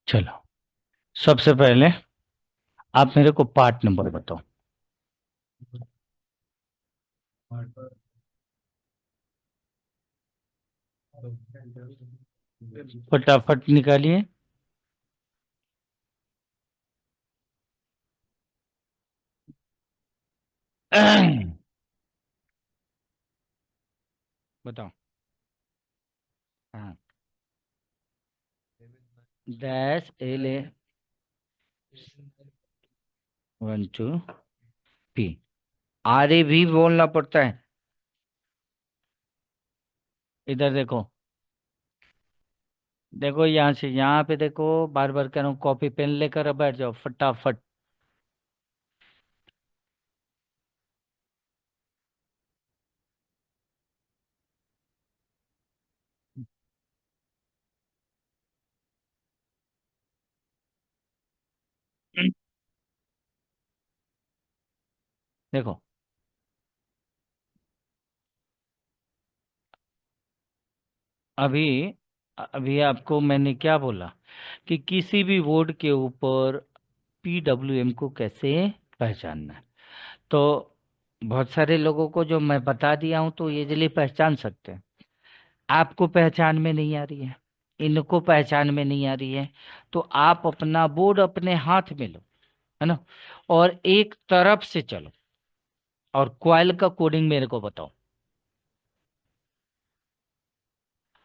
चलो, सबसे पहले आप मेरे को पार्ट नंबर बताओ। फटाफट निकालिए। बताओ। हाँ। Dash L A 12 P. R A भी बोलना पड़ता है। इधर देखो। देखो यहाँ से यहाँ पे देखो, बार बार कह रहा हूँ, कॉपी पेन लेकर अब बैठ जाओ फटाफट। देखो, अभी अभी आपको मैंने क्या बोला कि किसी भी वर्ड के ऊपर PWM को कैसे पहचानना है। तो बहुत सारे लोगों को जो मैं बता दिया हूं तो ये इजीली पहचान सकते हैं। आपको पहचान में नहीं आ रही है, इनको पहचान में नहीं आ रही है, तो आप अपना बोर्ड अपने हाथ में लो, है ना, और एक तरफ से चलो और क्वाइल का कोडिंग मेरे को बताओ।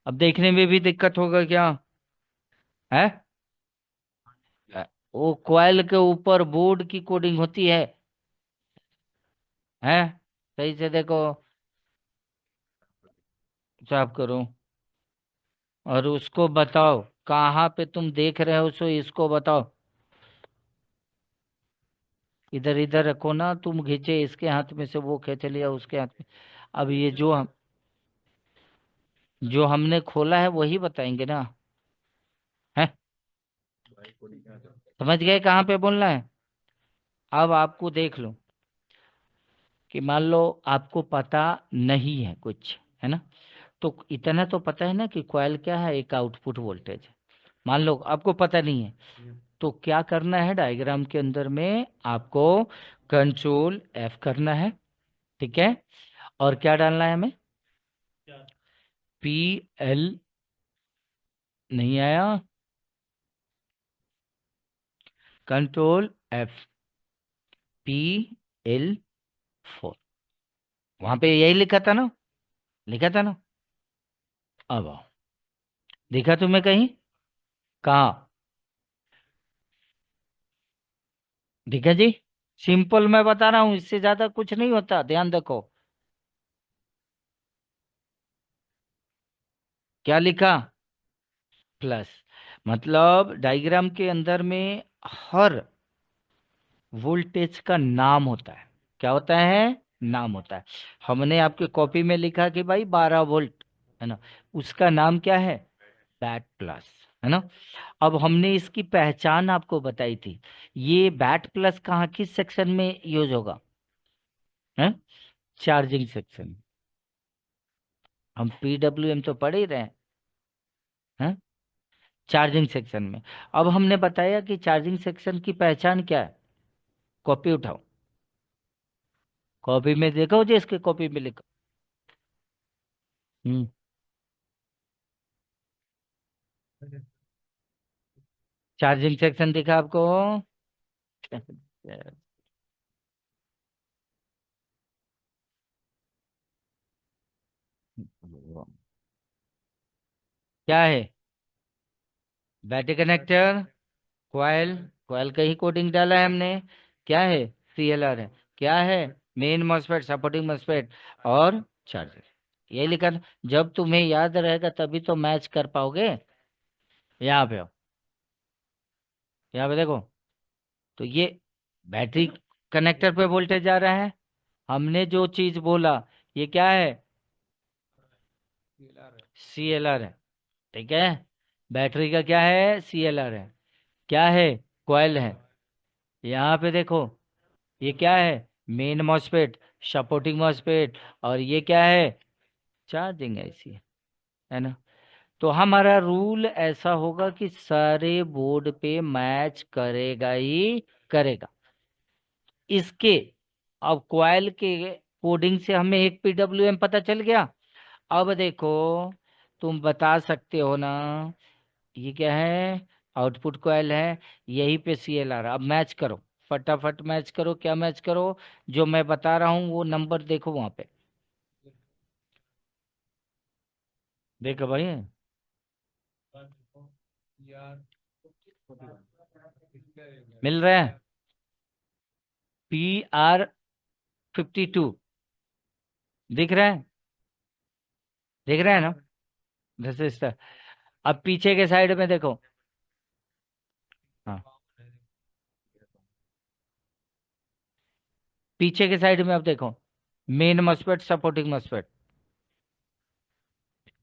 अब देखने में भी दिक्कत होगा क्या? है? वो क्वाइल के ऊपर बोर्ड की कोडिंग होती है। सही से देखो। साफ करो और उसको बताओ कहाँ पे तुम देख रहे हो, सो इसको बताओ। इधर इधर रखो ना, तुम खींचे इसके हाथ में से, वो खींच लिया उसके हाथ में। अब ये जो हमने खोला है वही बताएंगे ना। है? समझ गए कहाँ पे बोलना है? अब आपको देख लो कि मान लो आपको पता नहीं है कुछ, है ना, तो इतना तो पता है ना कि कॉइल क्या है, एक आउटपुट वोल्टेज है। मान लो आपको पता नहीं है, तो क्या करना है, डायग्राम के अंदर में आपको Ctrl F करना है। ठीक है? और क्या डालना है हमें? PL। नहीं आया? Ctrl F। PL4। वहां पे यही लिखा था ना? लिखा था ना? अब आओ। दिखा तुम्हें कहीं? कहाँ? दिखा जी? सिंपल मैं बता रहा हूँ, इससे ज्यादा कुछ नहीं होता, ध्यान रखो। क्या लिखा? प्लस। मतलब डायग्राम के अंदर में हर वोल्टेज का नाम होता है। क्या होता है? नाम होता है। हमने आपके कॉपी में लिखा कि भाई 12 वोल्ट, है ना, उसका नाम क्या है? बैट प्लस, है ना। अब हमने इसकी पहचान आपको बताई थी। ये बैट प्लस कहाँ, किस सेक्शन में यूज होगा? है? Charging section. हम PWM तो पढ़ ही रहे हैं। चार्जिंग सेक्शन में। अब हमने बताया कि चार्जिंग सेक्शन की पहचान क्या है। कॉपी उठाओ, कॉपी में देखो जो इसके कॉपी में लिखो। हम्म। चार्जिंग सेक्शन दिखा आपको? क्या है? Battery connector, coil. कॉइल का ही कोडिंग डाला है हमने। क्या है? CLR है। क्या है? मेन मॉसफेट, सपोर्टिंग मॉसफेट और चार्जर। ये लिखा था। जब तुम्हें याद रहेगा तभी तो मैच कर पाओगे। यहाँ पे आओ, यहाँ पे देखो। तो ये बैटरी कनेक्टर पे वोल्टेज जा रहा है। हमने जो चीज बोला, ये क्या है? CLR है। ठीक है? बैटरी का क्या है? CLR है। क्या है? कॉइल है। यहाँ पे देखो, ये क्या है? मेन मॉसफेट, सपोर्टिंग मॉसफेट, और ये क्या है? चार्जिंग है इसी, है ना। तो हमारा रूल ऐसा होगा कि सारे बोर्ड पे मैच करेगा ही करेगा। इसके अब कॉइल के कोडिंग से हमें एक पीडब्ल्यूएम पता चल गया। अब देखो, तुम बता सकते हो ना, ये क्या है, आउटपुट कॉइल है, यही पे सीएलआर। अब मैच करो, फटाफट मैच करो, क्या मैच करो, जो मैं बता रहा हूँ वो नंबर देखो वहां पे। देखो भाई, मिल रहा है। PR 52 दिख रहा है, दिख रहा है ना। दिस इज द, अब पीछे के साइड में देखो। हाँ, पीछे के साइड में अब देखो, मेन मॉस्फेट, सपोर्टिंग मॉस्फेट,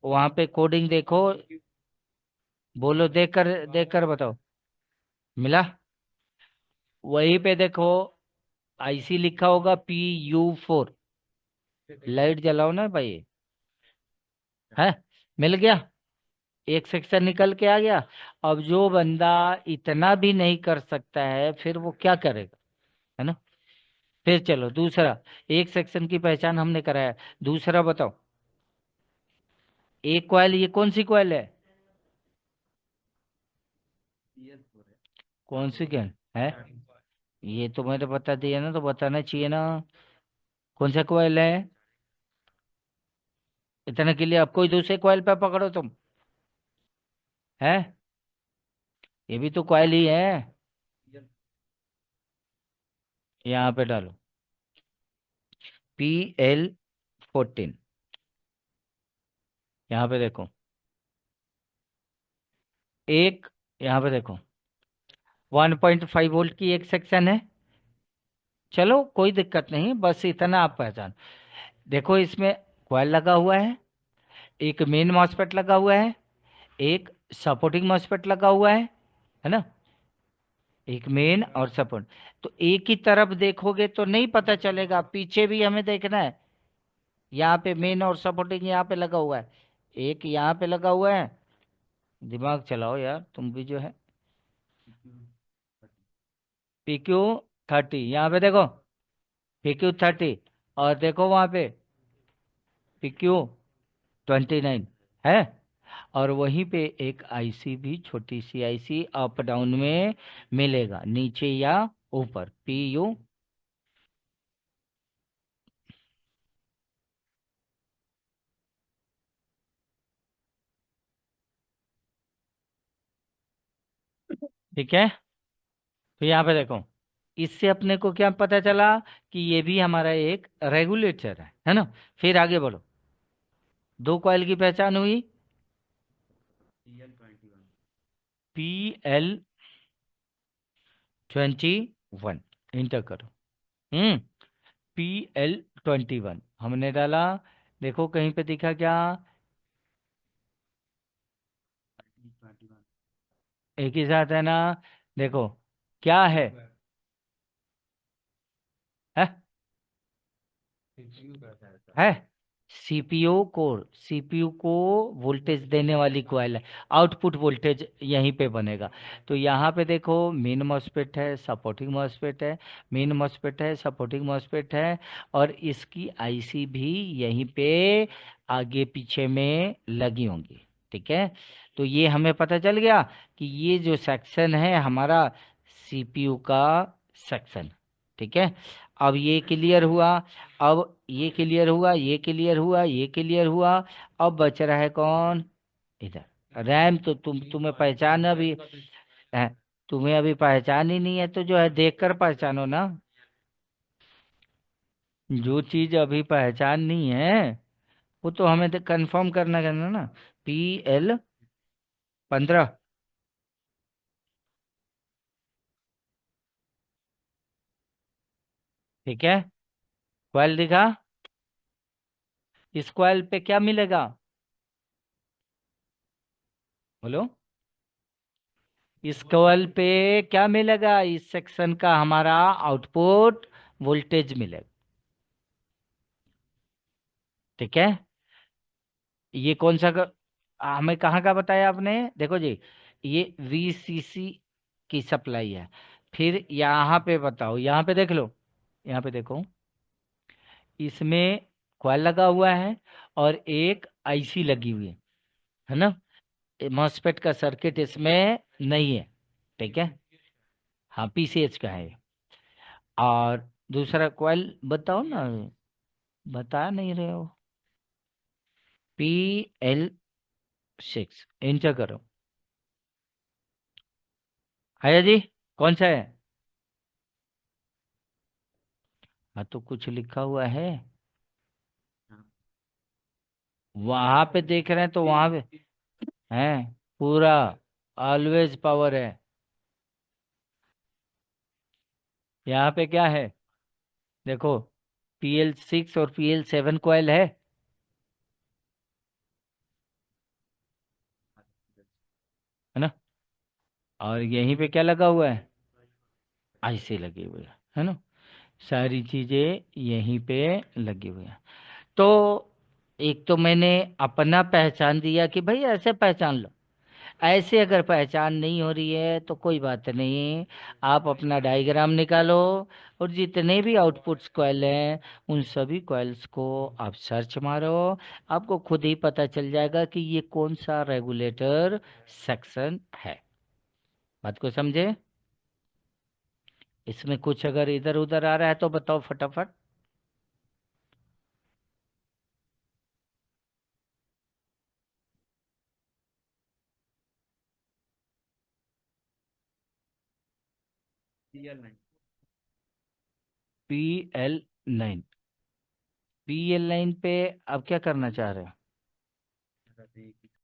वहां पे कोडिंग देखो। बोलो, देख कर बताओ। मिला? वहीं पे देखो, आईसी लिखा होगा PU4। लाइट जलाओ ना भाई। है, मिल गया, एक सेक्शन निकल के आ गया। अब जो बंदा इतना भी नहीं कर सकता है, फिर वो क्या करेगा, है ना। फिर चलो दूसरा, एक सेक्शन की पहचान हमने कराया, दूसरा बताओ। एक कॉइल, ये कौन सी कॉइल है, कौन सी क्या है? ये तो मैंने बता दिया ना, तो बताना चाहिए ना, कौन सा कॉइल है। इतना के लिए अब कोई दूसरे कॉइल पे पकड़ो तुम। है, ये भी तो कॉइल ही है। यहाँ पे डालो PL 14। यहाँ पे देखो, एक, यहाँ पे देखो 1.5 वोल्ट की एक सेक्शन है। चलो कोई दिक्कत नहीं, बस इतना आप पहचान। देखो इसमें कॉइल लगा हुआ है, एक मेन मॉसफेट लगा हुआ है, एक सपोर्टिंग मॉसफेट लगा हुआ है ना। एक मेन और सपोर्ट। तो एक ही तरफ देखोगे तो नहीं पता चलेगा, पीछे भी हमें देखना है। यहाँ पे मेन और सपोर्टिंग यहाँ पे लगा हुआ है, एक यहाँ पे लगा हुआ है। दिमाग चलाओ यार तुम भी जो है। PQ 30, यहाँ पे देखो, PQ 30, और देखो वहां पे PQ 29 है। और वहीं पे एक आईसी भी, छोटी सी आईसी अप डाउन में मिलेगा, नीचे या ऊपर, PU। ठीक है, तो यहाँ पे देखो, इससे अपने को क्या पता चला, कि ये भी हमारा एक रेगुलेटर है ना। फिर आगे बढ़ो, दो कॉइल की पहचान हुई। PL 21, इंटर करो। हम्म, PL 21 हमने डाला। देखो कहीं पे दिखा क्या, एक ही साथ है ना। देखो क्या है है सीपीयू कोर, सीपीयू को वोल्टेज देने वाली कॉइल है, आउटपुट वोल्टेज यहीं पे बनेगा। तो यहाँ पे देखो, मेन मॉस्फेट है, सपोर्टिंग मॉस्फेट है, मेन मॉस्फेट है, सपोर्टिंग मॉस्फेट है, और इसकी आईसी भी यहीं पे आगे पीछे में लगी होंगी। ठीक है, तो ये हमें पता चल गया कि ये जो सेक्शन है हमारा सीपीयू का सेक्शन। ठीक है, अब ये क्लियर हुआ। अब ये क्लियर हुआ, ये क्लियर हुआ, ये क्लियर हुआ। अब बच रहा है कौन, इधर रैम। तो तुम्हें पहचान अभी है, तुम्हें अभी पहचान ही नहीं है, तो जो है देख कर पहचानो ना। जो चीज अभी पहचान नहीं है, वो तो हमें कंफर्म करना करना ना। PL 15। ठीक है, क्वाल दिखा, इस क्वाल पे क्या मिलेगा, बोलो। इस कॉल पे क्या मिलेगा, इस सेक्शन का हमारा आउटपुट वोल्टेज मिलेगा। ठीक है, ये कौन सा हमें कहाँ का बताया आपने? देखो जी, ये वीसीसी की सप्लाई है। फिर यहाँ पे बताओ, यहाँ पे देख लो, यहाँ पे देखो, इसमें कॉइल लगा हुआ है और एक आईसी लगी हुई है ना? मॉसफेट का सर्किट इसमें नहीं है, ठीक है। हाँ, पीसीएच का है। और दूसरा कॉइल बताओ ना, बता नहीं रहे हो। PL6 इंटर करो। आया जी? कौन सा है? हाँ, तो कुछ लिखा हुआ है वहां पे, देख रहे हैं तो वहां पे है पूरा, ऑलवेज पावर है। यहाँ पे क्या है? देखो, PL6 और PL7 कॉइल है ना? और यहीं पे क्या लगा हुआ है? आईसी लगी हुई है ना? सारी चीजें यहीं पे लगी हुई है। तो एक तो मैंने अपना पहचान दिया कि भाई ऐसे पहचान लो। ऐसे अगर पहचान नहीं हो रही है तो कोई बात नहीं, आप अपना डायग्राम निकालो और जितने भी आउटपुट्स कॉइल हैं उन सभी कॉइल्स को आप सर्च मारो। आपको खुद ही पता चल जाएगा कि ये कौन सा रेगुलेटर सेक्शन है। बात को समझे? इसमें कुछ अगर इधर उधर आ रहा है तो बताओ फटाफट। PL9। PL9 पे आप क्या करना चाह रहे हो?